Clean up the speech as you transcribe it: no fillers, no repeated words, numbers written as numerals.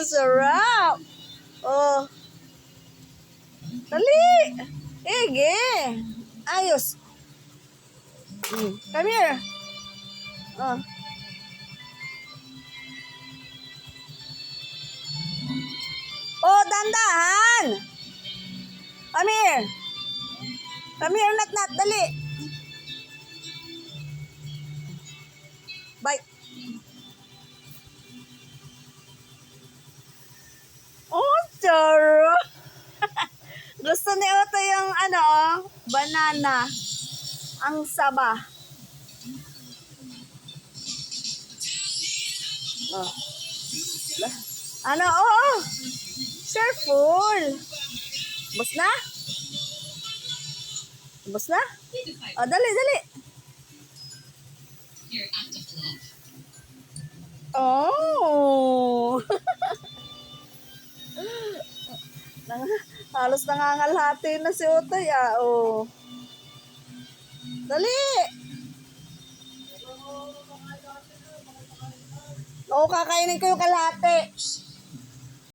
Sarap. Oh. Dali. Ege. Ayos. Come here. Oh. Oh, dandahan. Come here. Come here, Nat. Dali. Bite. Oh, charo. Gusto ni Otto yung banana. Ang saba. Oh. Oh. Careful. Bus na? Bus na? Oh, dali. Oh. Halos nangangalhati na si Utoy, oh. Dali. Oo, kakainin ko yung kalahati.